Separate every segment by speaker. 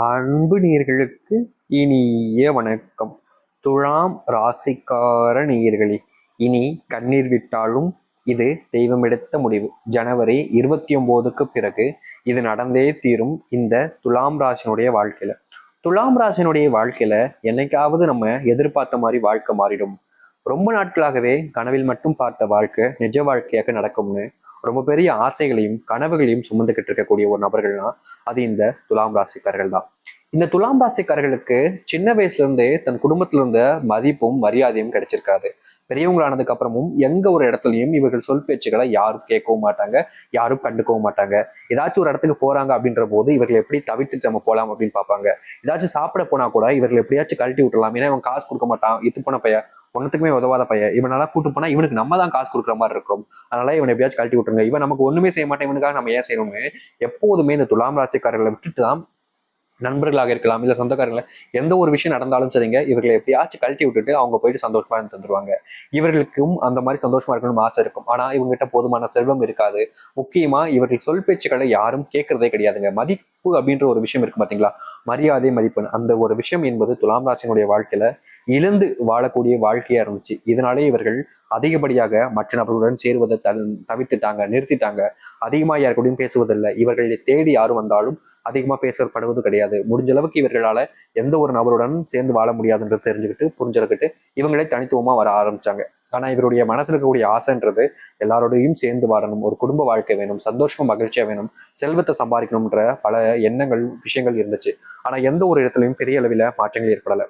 Speaker 1: அன்பு நேயர்களுக்கு இனிய வணக்கம். துலாம் ராசிக்கார நேயர்களே, இனி கண்ணீர் விட்டாலும் இது தெய்வம் எடுத்த முடிவு. ஜனவரி 29க்கு பிறகு இது நடந்தே தீரும். இந்த துலாம் ராசினுடைய வாழ்க்கையில துலாம் ராசினுடைய வாழ்க்கையில என்னைக்காவது நம்ம எதிர்பார்த்த மாதிரி வாழ்க்கை மாறிடும். ரொம்ப நாட்களாகவே கனவில் மட்டும் பார்த்த வாழ்க்கை நிஜ வாழ்க்கையாக நடக்கும்னு ரொம்ப பெரிய ஆசைகளையும் கனவுகளையும் சுமந்துக்கிட்டு இருக்கக்கூடிய ஒரு நபர்கள்னா அது இந்த துலாம் ராசிக்காரர்கள் தான். இந்த துலாம் ராசிக்காரர்களுக்கு சின்ன வயசுல இருந்தே தன் குடும்பத்துல இருந்த மதிப்பும் மரியாதையும் கிடைச்சிருக்காது. பெரியவங்களானதுக்கு அப்புறமும் எங்க ஒரு இடத்துலயும் இவர்கள் சொல் பேச்சுக்களை யாரும் கேட்கவும் மாட்டாங்க, யாரும் கண்டுக்கவும் மாட்டாங்க. ஏதாச்சும் ஒரு இடத்துக்கு போறாங்க அப்படின்ற போது இவர்கள் எப்படி தவிர்த்துட்டு நம்ம போலாம் அப்படின்னு பார்ப்பாங்க. ஏதாச்சும் சாப்பிட போனா கூட இவர்கள் எப்படியாச்சும் கழட்டி விட்டுலாம், ஏன்னா இவன் காசு கொடுக்க மாட்டான், இத்து போன பையன், ஒன்னுத்துக்குமே உதவாத பையன், இவனால கூட்டு போனா இவனுக்கு நம்ம தான் காசு கொடுக்குற மாதிரி இருக்கும், அதனால இவனை எப்படியாச்சும் கழட்டி விட்டுருங்க, இவன் நமக்கு ஒண்ணுமே செய்ய மாட்டேன், இவனுக்காக நம்ம ஏன் செய்யணும்னு எப்போதுமே இந்த துலாம் ராசிக்காரர்களை விட்டுட்டு தான் நண்பர்களாக இருக்கலாம், இல்ல சொந்தக்காரங்களை எந்த ஒரு விஷயம் நடந்தாலும் சரிங்க, இவர்களை எப்படியாச்சும் கழட்டி விட்டுட்டு அவங்க போயிட்டு சந்தோஷமா தந்துருவாங்க. இவர்களுக்கும் அந்த மாதிரி சந்தோஷமா இருக்கணும்னு ஆசை இருக்கும். ஆனா இவங்ககிட்ட போதுமான செல்வம் இருக்காது. முக்கியமா இவர்கள் சொல் பேச்சுக்களை யாரும் கேட்கறதே கிடையாதுங்க. மதிப்பு அப்படின்ற ஒரு விஷயம் இருக்கு பாத்தீங்களா, மரியாதை மதிப்பு, அந்த ஒரு விஷயம் என்பது துலாம் ராசினுடைய வாழ்க்கையில இழந்து வாழக்கூடிய வாழ்க்கையா இருந்துச்சு. இதனாலே இவர்கள் அதிகப்படியாக மற்ற நபர்களுடன் சேருவதை தவிர்த்துட்டாங்க, நிறுத்திட்டாங்க. அதிகமா யாருக்கூடையும் பேசுவதில்லை. இவர்களை தேடி யாரும் வந்தாலும் அதிகமா பேசப்படுவது கிடையாது. முடிஞ்ச அளவுக்கு இவர்களால எந்த ஒரு நபருடன் சேர்ந்து வாழ முடியாதுன்றது தெரிஞ்சுக்கிட்டு புரிஞ்சுக்கிட்டு இவங்களே தனித்துவமா வர ஆரம்பிச்சாங்க. ஆனா இவருடைய மனசுல இருக்கக்கூடிய ஆசைன்றது எல்லாரோடையும் சேர்ந்து வாழணும், ஒரு குடும்ப வாழ்க்கை வேணும், சந்தோஷமா மகிழ்ச்சியா வேணும், செல்வத்தை சம்பாதிக்கணும்ன்ற பல எண்ணங்கள் விஷயங்கள் இருந்துச்சு. ஆனா எந்த ஒரு இடத்துலையும் பெரிய அளவில் மாற்றங்கள் ஏற்படலை.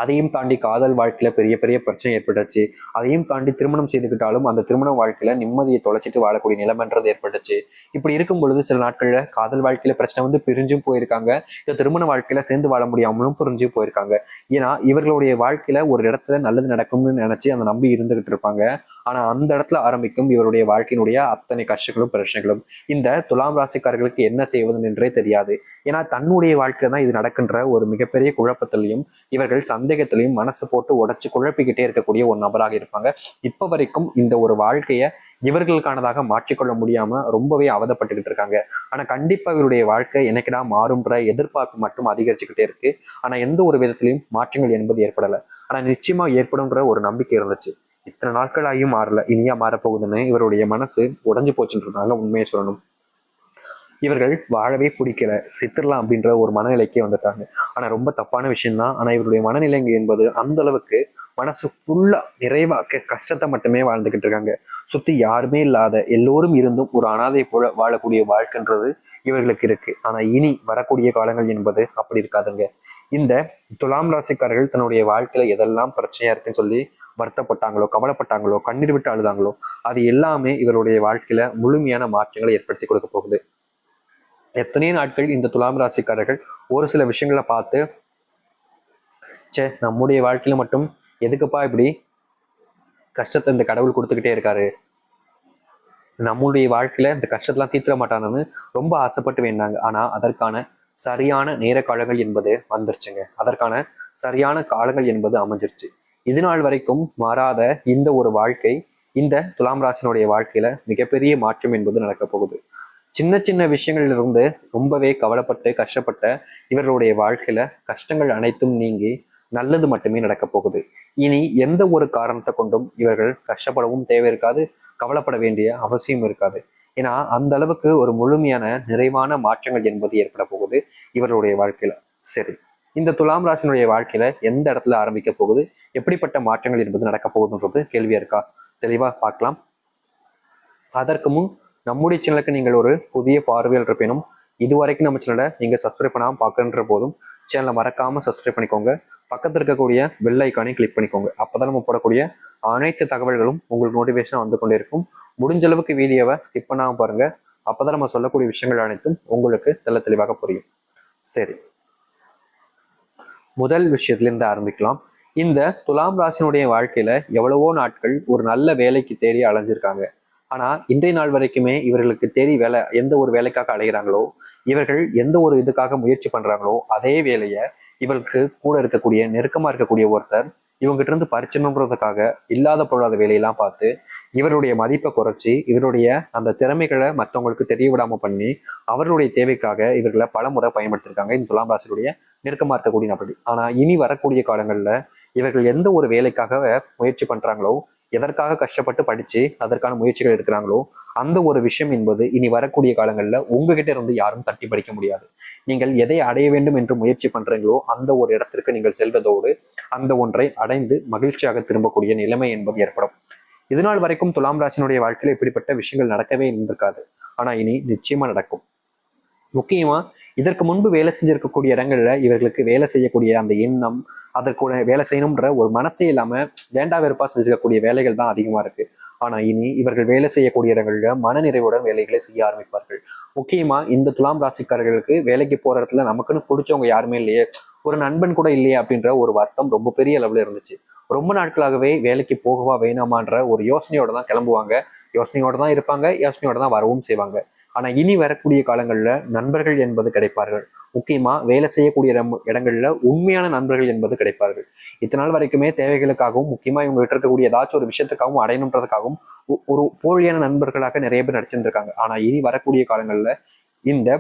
Speaker 1: அதையும் தாண்டி காதல் வாழ்க்கையில பெரிய பெரிய பிரச்சனை ஏற்பட்டுச்சு. அதையும் தாண்டி திருமணம் செய்துக்கிட்டாலும் அந்த திருமண வாழ்க்கையில நிம்மதியை தொலைச்சிட்டு வாழக்கூடிய நிலைமைன்றது ஏற்பட்டுச்சு. இப்படி இருக்கும் பொழுது சில நாட்கள்ல காதல் வாழ்க்கையில பிரச்சனை வந்து பிரிஞ்சும் போயிருக்காங்க, இந்த திருமண வாழ்க்கையில சேர்ந்து வாழ முடியாமலும் பிரிஞ்சும் போயிருக்காங்க. ஏன்னா இவர்களுடைய வாழ்க்கையில ஒரு இடத்துல நல்லது நடக்கும்னு நினைச்சு அந்த நம்பி இருந்துகிட்டு இருப்பாங்க. ஆனா அந்த இடத்துல ஆரம்பிக்கும் இவருடைய வாழ்க்கையினுடைய அத்தனை கஷ்டங்களும் பிரச்சனைகளும். இந்த துலாம் ராசிக்காரர்களுக்கு என்ன செய்வது என்றே தெரியாது. ஏன்னா தன்னுடைய வாழ்க்கையில தான் இது நடக்கின்ற ஒரு மிகப்பெரிய குழப்பத்திலையும் இவர்கள் சந்தேகத்திலையும் மனசு போட்டு உடைச்சு குழப்பிக்கிட்டே இருக்கக்கூடிய ஒரு நபராக இருப்பாங்க. இப்ப வரைக்கும் இந்த ஒரு வாழ்க்கைய இவர்களுக்கானதாக மாற்றிக்கொள்ள முடியாம ரொம்பவே அவதப்பட்டுக்கிட்டு இருக்காங்க. ஆனா கண்டிப்பா இவருடைய வாழ்க்கை எனக்குடா மாறும்ன்ற எதிர்பார்ப்பு மட்டும் அதிகரிச்சுக்கிட்டே இருக்கு. ஆனா எந்த ஒரு விதத்திலையும் மாற்றங்கள் என்பது ஏற்படல. ஆனா நிச்சயமா ஏற்படும்ன்ற ஒரு நம்பிக்கை இருந்துச்சு. இத்தனை நாட்களாகியும் மாறல, இனியா மாறப்போகுதுன்னு இவருடைய மனசு உடைஞ்சு போச்சுன்றதாங்க உண்மையை சொல்லணும். இவர்கள் வாழவே பிடிக்கல, செத்துடலாம் அப்படின்ற ஒரு மனநிலைக்கே வந்துட்டாங்க. ஆனா ரொம்ப தப்பான விஷயம்தான். ஆனா இவருடைய மனநிலை என்பது அந்த அளவுக்கு மனசு ஃபுல்லா நிறைவா கஷ்டத்தை மட்டுமே வாழ்ந்துகிட்டு இருக்காங்க. சுத்தி யாருமே இல்லாத, எல்லோரும் இருந்தும் ஒரு அனாதை போல வாழக்கூடிய வாழ்க்கைன்றது இவர்களுக்கு இருக்கு. ஆனா இனி வரக்கூடிய காலங்கள் என்பது அப்படி இருக்காதுங்க. இந்த துலாம் ராசிக்காரர்கள் தன்னுடைய வாழ்க்கையில எதெல்லாம் பிரச்சனையா இருக்குன்னு சொல்லி வருத்தப்பட்டாங்களோ, கவலைப்பட்டாங்களோ, கண்ணீர் விட்டு அழுதாங்களோ, அது எல்லாமே இவருடைய வாழ்க்கையில முழுமையான மாற்றங்களை ஏற்படுத்தி கொடுக்க போகுது. எத்தனையோ நாட்கள் இந்த துலாம் ராசிக்காரர்கள் ஒரு சில விஷயங்களை பார்த்து, நம்முடைய வாழ்க்கையில மட்டும் எதுக்குப்பா இப்படி கஷ்டத்தை இந்த கடவுள் கொடுத்துக்கிட்டே இருக்காரு, நம்முடைய வாழ்க்கையில இந்த கஷ்டத்தெல்லாம் தீர்த்திட மாட்டானு ரொம்ப ஆசைப்பட்டு வேண்டாங்க. ஆனா அதற்கான சரியான நேர காலங்கள் என்பது வந்துருச்சுங்க. அதற்கான சரியான காலங்கள் என்பது அமைஞ்சிருச்சு. இது நாள் வரைக்கும் மாறாத இந்த ஒரு வாழ்க்கை இந்த துலாம் ராசினுடைய வாழ்க்கையில மிகப்பெரிய மாற்றம் என்பது நடக்க போகுது. சின்ன சின்ன விஷயங்களிலிருந்து ரொம்பவே கவலைப்பட்டு கஷ்டப்பட்ட இவர்களுடைய வாழ்க்கையில கஷ்டங்கள் அனைத்தும் நீங்கி நல்லது மட்டுமே நடக்க போகுது. இனி எந்த ஒரு காரணத்தை கொண்டும் இவர்கள் கஷ்டப்படவும் தேவை இருக்காது, கவலைப்பட வேண்டிய அவசியம் இருக்காது. ஏன்னா அந்த அளவுக்கு ஒரு முழுமையான நிறைவான மாற்றங்கள் என்பது ஏற்பட போகுது இவருடைய வாழ்க்கையில. சரி, இந்த துலாம் ராசினுடைய வாழ்க்கையில எந்த இடத்துல ஆரம்பிக்க போகுது, எப்படிப்பட்ட மாற்றங்கள் என்பது நடக்க போகுதுன்றது கேள்வியா இருக்கா? தெளிவா பார்க்கலாம். அதற்கு முன் நம்முடைய சேனலுக்கு நீங்கள் ஒரு புதிய பார்வையில் இருப்பினும் இதுவரைக்கும் நம்ம சேனலை நீங்க சப்ஸ்கிரைப் பண்ணாமல் பார்க்கன்ற போதும் சேனலை மறக்காம சப்ஸ்கிரைப் பண்ணிக்கோங்க. பக்கத்தில் இருக்கக்கூடிய பெல் ஐக்கானை கிளிக் பண்ணிக்கோங்க. அப்பதான் நம்ம போடக்கூடிய அனைத்து தகவல்களும் உங்களுக்கு நோட்டிஃபிகேஷன் வந்து கொண்டே இருக்கும். முடிஞ்ச அளவுக்கு வீடியோவை ஸ்கிப் பண்ணாம பாருங்க. அப்பதான் நம்ம சொல்லக்கூடிய விஷயங்கள் அனைத்தும் உங்களுக்கு தெளிவாக புரியும். சரி, முதல் விஷயத்திலிருந்து ஆரம்பிக்கலாம். இந்த துலாம் ராசினுடைய வாழ்க்கையில எவ்வளவோ நாட்கள் ஒரு நல்ல வேலைக்கு தேடி அலைஞ்சிருக்காங்க. ஆனா இன்றைய நாள் வரைக்குமே இவர்களுக்கு தேடி வேலை, எந்த ஒரு வேலைக்காக அலைகிறாங்களோ, இவர்கள் எந்த ஒரு இதுக்காக முயற்சி பண்றாங்களோ அதே வேலையை இவருக்கு கூட இருக்கக்கூடிய நெருக்கமா இருக்கக்கூடிய ஒருத்தர் இவங்ககிட்ட இருந்து பறிச்சணுன்றதுக்காக இல்லாத பொருளாத வேலையெல்லாம் பார்த்து இவருடைய மதிப்பை குறைச்சி இவருடைய அந்த திறமைகளை மற்றவங்களுக்கு தெரிய விடாம பண்ணி அவர்களுடைய தேவைக்காக இவர்களை பல முறை பயன்படுத்திருக்காங்க இந்த துலாம் ராசியுடைய நெருக்கமா இருக்கக்கூடிய நபர்கள். ஆனா இனி வரக்கூடிய காலங்கள்ல இவர்கள் எந்த ஒரு வேலைக்காக முயற்சி பண்றாங்களோ, எதற்காக கஷ்டப்பட்டு படிச்சு அதற்கான முயற்சிகள் எடுக்கிறாங்களோ அந்த ஒரு விஷயம் என்பது இனி வரக்கூடிய காலங்கள்ல உங்ககிட்ட இருந்து யாரும் தட்டி படிக்க முடியாது. நீங்கள் எதை அடைய வேண்டும் என்று முயற்சி பண்றீங்களோ அந்த ஒரு இடத்திற்கு நீங்கள் செல்வதோடு அந்த ஒன்றை அடைந்து மகிழ்ச்சியாக திரும்பக்கூடிய நிலைமை என்பது ஏற்படும். இதுநாள் வரைக்கும் துலாம் ராசினுடைய வாழ்க்கையில இப்படிப்பட்ட விஷயங்கள் நடக்கவே இருந்திருக்காது. ஆனா இனி நிச்சயமா நடக்கும். முக்கியமா இதற்கு முன்பு வேலை செஞ்சிருக்கக்கூடிய இடங்கள்ல இவர்களுக்கு வேலை செய்யக்கூடிய அந்த எண்ணம், அதற்கு வேலை செய்யணும்ன்ற ஒரு மனசே இல்லாம வேண்டா வெறுப்பா செஞ்சிருக்கக்கூடிய வேலைகள் தான் அதிகமா இருக்கு. ஆனா இனி இவர்கள் வேலை செய்யக்கூடிய இடங்கள்ல மனநிறைவுடன் வேலைகளை செய்ய ஆரம்பிப்பார்கள். முக்கியமா இந்த துலாம் ராசிக்காரர்களுக்கு வேலைக்கு போற இடத்துல நமக்குன்னு பிடிச்சவங்க யாருமே இல்லையே, ஒரு நண்பன் கூட இல்லையே அப்படின்ற ஒரு வருத்தம் ரொம்ப பெரிய அளவுல இருந்துச்சு. ரொம்ப நாட்களாகவே வேலைக்கு போகவா வேணாமான்ற ஒரு யோசனையோட தான் கிளம்புவாங்க, யோசனையோட தான் இருப்பாங்க, யோசனையோட தான் வரவும் செய்வாங்க. ஆனா இனி வரக்கூடிய காலங்கள்ல நண்பர்கள் என்பது கிடைப்பார்கள். முக்கியமா வேலை செய்யக்கூடிய இடங்கள்ல உண்மையான நண்பர்கள் என்பது கிடைப்பார்கள். இத்தனை நாள் வரைக்குமே தேவைகளுக்காகவும் முக்கியமா இவங்க விட்டு இருக்கக்கூடிய ஏதாச்சும் ஒரு விஷயத்துக்காகவும் அடையணுன்றதுக்காகவும் ஒரு போலியான நண்பர்களாக நிறைய பேர் நடிச்சிருக்காங்க. ஆனா இனி வரக்கூடிய காலங்கள்ல இந்த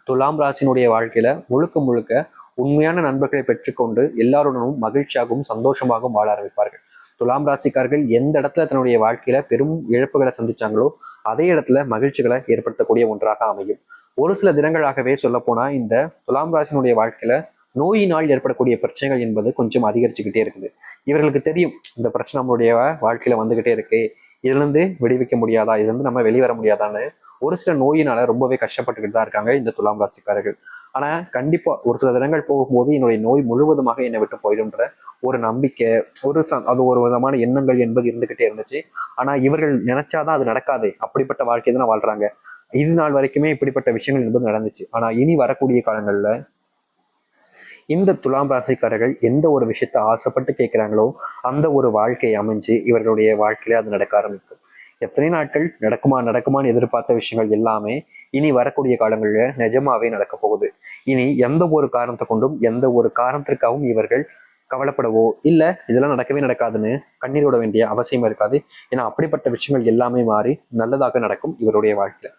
Speaker 1: துலாம் ராசினுடைய வாழ்க்கையில முழுக்க முழுக்க உண்மையான நண்பர்களை பெற்றுக்கொண்டு எல்லாருடனும் மகிழ்ச்சியாகவும் சந்தோஷமாகவும் வாழ ஆரம்பிப்பார்கள். துலாம் ராசிக்காரர்கள் எந்த இடத்துல தன்னுடைய வாழ்க்கையில பெரும் இழப்புகளை சந்திச்சாங்களோ அதே இடத்துல மகிழ்ச்சிகளை ஏற்படுத்தக்கூடிய ஒன்றாக அமையும். ஒரு சில தினங்களாகவே சொல்ல போனா இந்த துலாம் ராசினுடைய வாழ்க்கையில நோயினால் ஏற்படக்கூடிய பிரச்சனைகள் என்பது கொஞ்சம் அதிகரிச்சுக்கிட்டே இருக்குது. இவர்களுக்கு தெரியும் இந்த பிரச்சனை நம்மளுடைய வாழ்க்கையில வந்துகிட்டே இருக்கு, இதுல இருந்து விடுவிக்க முடியாதா, இதுல இருந்து நம்ம வெளிவர முடியாதான்னு ஒரு சில நோயினால ரொம்பவே கஷ்டப்பட்டுக்கிட்டு தான் இருக்காங்க இந்த துலாம் ராசிக்காரர்கள். ஆனா கண்டிப்பா ஒரு சில தினங்கள் போகும்போது என்னுடைய நோய் முழுவதுமாக என்னை விட்டு போயிடும்ன்ற ஒரு நம்பிக்கை, அது ஒரு விதமான எண்ணங்கள் என்பது இருந்துகிட்டே இருந்துச்சு. ஆனா இவர்கள் நினைச்சாதான் அது நடக்காது, அப்படிப்பட்ட வாழ்க்கை தான் வாழ்றாங்க. இது நாள் வரைக்குமே இப்படிப்பட்ட விஷயங்கள் என்பது நடந்துச்சு. ஆனா இனி வரக்கூடிய காலங்கள்ல இந்த துலாம் ராசிக்காரர்கள் எந்த ஒரு விஷயத்த ஆசைப்பட்டு கேட்கிறாங்களோ அந்த ஒரு வாழ்க்கையை அமைஞ்சு இவர்களுடைய வாழ்க்கையில அது நடக்க ஆரம்பிக்கும். எத்தனை நாட்கள் நடக்குமான்னு எதிர்பார்த்த விஷயங்கள் எல்லாமே இனி வரக்கூடிய காலங்களில் நிஜமாவே நடக்க போகுது. இனி எந்த ஒரு காரணத்தை கொண்டும் எந்த ஒரு காரணத்திற்காகவும் இவர்கள் கவலைப்படவோ இல்ல இதெல்லாம் நடக்கவே நடக்காதுன்னு கண்ணீர் விட வேண்டிய அவசியம் இருக்காது. ஏன்னா அப்படிப்பட்ட விஷயங்கள் எல்லாமே மாறி நல்லதாக நடக்கும் இவருடைய வாழ்க்கையில.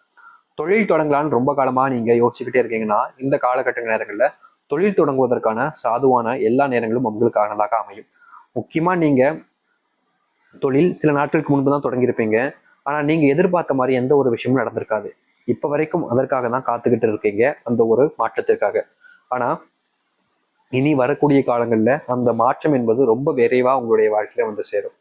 Speaker 1: தொழில் தொடங்கலான்னு ரொம்ப காலமா நீங்க யோசிச்சுக்கிட்டே இருக்கீங்கன்னா இந்த காலகட்ட நேரங்கள்ல தொழில் தொடங்குவதற்கான சாதுவான எல்லா நேரங்களும் உங்களுக்கானதாக அமையும். முக்கியமா நீங்க தொழில் சில நாட்களுக்கு முன்பு தான் தொடங்கியிருப்பீங்க. ஆனா நீங்க எதிர்பார்த்த மாதிரி எந்த ஒரு விஷயமும் நடந்திருக்காது. இப்ப வரைக்கும் அதற்காக தான் காத்துக்கிட்டு இருக்கீங்க, அந்த ஒரு மாற்றத்திற்காக. ஆனா இனி வரக்கூடிய காலங்கள்ல அந்த மாற்றம் என்பது ரொம்ப விரைவா உங்களுடைய வாழ்க்கையில வந்து சேரும்.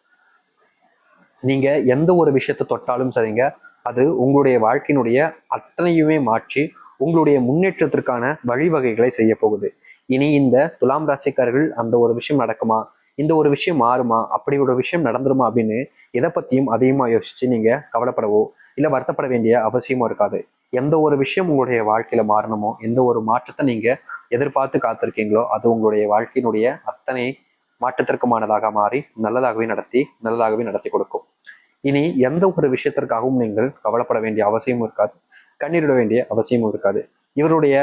Speaker 1: நீங்க எந்த ஒரு விஷயத்தை தொட்டாலும் சரிங்க, அது உங்களுடைய வாழ்க்கையினுடைய அத்தனையுமே மாற்றி உங்களுடைய முன்னேற்றத்திற்கான வழிவகைகளை செய்ய போகுது. இனி இந்த துலாம் ராசிக்காரர்கள் அந்த ஒரு விஷயம் நடக்குமா, இந்த ஒரு விஷயம் மாறுமா, அப்படி ஒரு விஷயம் நடந்துருமா அப்படின்னு எதை பத்தியும் அதிகமா யோசிச்சு நீங்க கவலைப்படவோ இல்ல வருத்தப்பட வேண்டிய அவசியமும் இருக்காது. எந்த ஒரு விஷயம் உங்களுடைய வாழ்க்கையில மாறணுமோ, எந்த ஒரு மாற்றத்தை நீங்க எதிர்பார்த்து காத்திருக்கீங்களோ அது உங்களுடைய வாழ்க்கையினுடைய அத்தனை மாற்றத்திற்குமானதாக மாறி நல்லதாகவே நடத்தி கொடுக்கும். இனி எந்த ஒரு விஷயத்திற்காகவும் நீங்கள் கவலைப்பட வேண்டிய அவசியமும் இருக்காது, கண்ணீரிட வேண்டிய அவசியமும் இருக்காது. இவருடைய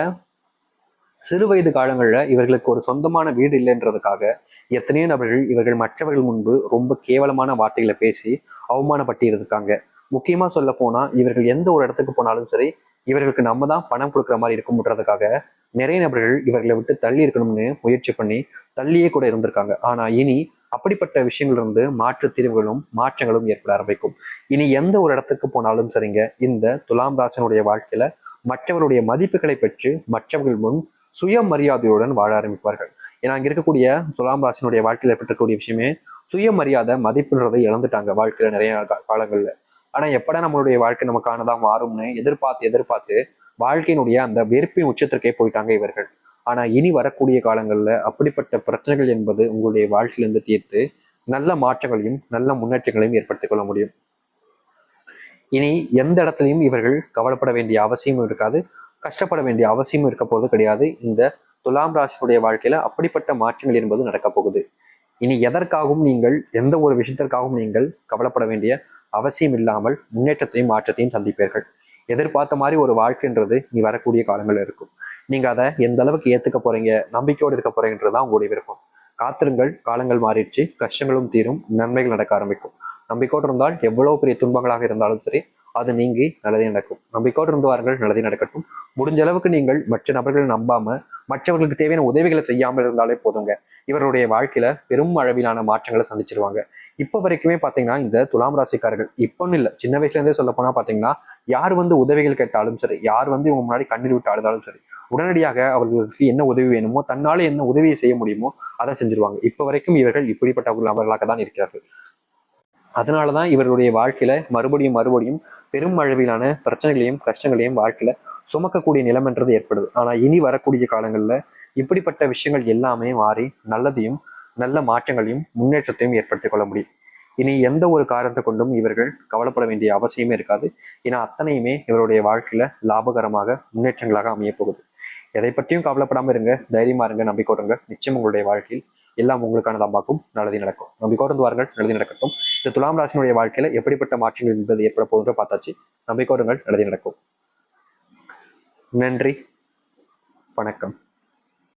Speaker 1: சிறு வயது காலங்களில் இவர்களுக்கு ஒரு சொந்தமான வீடு இல்லைன்றதுக்காக எத்தனையோ நபர்கள் இவர்கள் மற்றவர்கள் முன்பு ரொம்ப கேவலமான வார்த்தைகளை பேசி அவமானப்பட்டு இருக்காங்க. முக்கியமா சொல்ல போனா இவர்கள் எந்த ஒரு இடத்துக்கு போனாலும் சரி இவர்களுக்கு நம்ம தான் பணம் கொடுக்குற மாதிரி இருக்கும்ன்றதுக்காக நிறைய நபர்கள் இவர்களை விட்டு தள்ளி இருக்கணும்னு முயற்சி பண்ணி தள்ளியே கூட இருந்திருக்காங்க. ஆனா இனி அப்படிப்பட்ட விஷயங்கள் இருந்து மாற்று தீர்வுகளும் மாற்றங்களும் ஏற்பட ஆரம்பிக்கும். இனி எந்த ஒரு இடத்துக்கு போனாலும் சரிங்க, இந்த துலாம் ராசனுடைய வாழ்க்கையில மற்றவருடைய மதிப்புகளை பெற்று மற்றவர்கள் முன் சுயமரியாதையுடன் வாழ ஆரம்பிப்பார்கள். ஏன்னா அங்க இருக்கக்கூடிய துலாம் ராசினுடைய வாழ்க்கையில ஏற்பட்டக்கூடிய விஷயமே சுயமரியாதை மதிப்புன்றதை இழந்துட்டாங்க வாழ்க்கையில நிறைய காலங்கள்ல. ஆனா எப்படா நம்மளுடைய வாழ்க்கை நமக்கானதா மாறும்னு எதிர்பார்த்து வாழ்க்கையினுடைய அந்த வெறுப்பின் உச்சத்திற்கே போயிட்டாங்க இவர்கள். ஆனா இனி வரக்கூடிய காலங்கள்ல அப்படிப்பட்ட பிரச்சனைகள் என்பது உங்களுடைய வாழ்க்கையிலிருந்து தீர்த்து நல்ல மாற்றங்களையும் நல்ல முன்னேற்றங்களையும் ஏற்படுத்திக் கொள்ள முடியும். இனி எந்த இடத்துலையும் இவர்கள் கவலைப்பட வேண்டிய அவசியமும் இருக்காது, கஷ்டப்பட வேண்டிய அவசியமும் இருக்க போவது கிடையாது. இந்த துலாம் ராசியுடைய வாழ்க்கையில அப்படிப்பட்ட மாற்றங்கள் என்பது நடக்க போகுது. இனி எதற்காகவும் நீங்கள் எந்த ஒரு விஷயத்திற்காகவும் நீங்கள் கவலைப்பட வேண்டிய அவசியம் இல்லாமல் முன்னேற்றத்தையும் மாற்றத்தையும் சந்திப்பீர்கள். எதிர்பார்த்த மாதிரி ஒரு வாழ்க்கைன்றது நீ வரக்கூடிய காலங்கள் இருக்கும். நீங்க அதை எந்த அளவுக்கு ஏத்துக்க போறீங்க, நம்பிக்கையோடு இருக்க போறீங்கன்றதுதான் உங்களுடைய விருப்பம். காத்திருங்கள், காலங்கள் மாறிடுச்சு, கஷ்டங்களும் தீரும், நன்மைகள் நடக்க ஆரம்பிக்கும். நம்பிக்கையோடு இருந்தால் எவ்வளவு பெரிய துன்பங்களாக இருந்தாலும் சரி அது நீங்கி நல்லதே நடக்கும். நம்பிக்கையோடு இருந்து வாருங்கள், நல்லதே நடக்கட்டும். முடிஞ்ச அளவுக்கு நீங்கள் மற்ற நபர்களை நம்பாம மற்றவர்களுக்கு தேவையான உதவிகளை செய்யாமல் இருந்தாலே போதுங்க. இவருடைய வாழ்க்கையில பெரும் அளவிலான மாற்றங்களை சந்திச்சிருவாங்க. இப்ப வரைக்குமே பாத்தீங்கன்னா இந்த துலாம் ராசிக்காரர்கள் இப்பன்னு இல்லை, சின்ன வயசுல இருந்தே சொல்ல போனா பாத்தீங்கன்னா யார் உதவிகள் கேட்டாலும் சரி, யார் இவங்க முன்னாடி கண்ணீர் விட்டு அழுதாலும் சரி, உடனடியாக அவர்களுக்கு என்ன உதவி வேணுமோ, தன்னால என்ன உதவியை செய்ய முடியுமோ அதை செஞ்சிருவாங்க. இப்ப வரைக்கும் இவர்கள் இப்படிப்பட்ட நபர்களாக தான் இருக்கிறார்கள். அதனாலதான் இவருடைய வாழ்க்கையில மறுபடியும் மறுபடியும் பெரும் அளவிலான பிரச்சனைகளையும் கஷ்டங்களையும் வாழ்க்கையில சுமக்கக்கூடிய நிலைமைன்றது ஏற்படுது. ஆனா இனி வரக்கூடிய காலங்கள்ல இப்படிப்பட்ட விஷயங்கள் எல்லாமே மாறி நல்லதையும் நல்ல மாற்றங்களையும் முன்னேற்றத்தையும் ஏற்படுத்திக் கொள்ள முடியும். இனி எந்த ஒரு காரணத்தை கொண்டும் இவர்கள் கவலைப்பட வேண்டிய அவசியமே இருக்காது. ஏன்னா அத்தனையுமே இவருடைய வாழ்க்கையில லாபகரமாக முன்னேற்றங்களாக அமைய போகுது. எதை பற்றியும் கவலைப்படாம இருங்க, தைரியமா இருங்க, நம்பிக்கொடுங்க. நிச்சயம் உங்களுடைய வாழ்க்கையில் எல்லாம் உங்களுக்கானதான் பார்க்கும், நல்லதே நடக்கும். நம்பிக்கொண்டு வாருங்கள், நல்லதே நடக்கட்டும். இந்த துலாம் ராசினுடைய வாழ்க்கையில எப்படிப்பட்ட மாற்றங்கள் என்பது ஏற்பட போகுதுன்ற பார்த்தாச்சு. நம்பிக்கொடுங்கள், நல்லதே நடக்கும். நன்றி, வணக்கம்.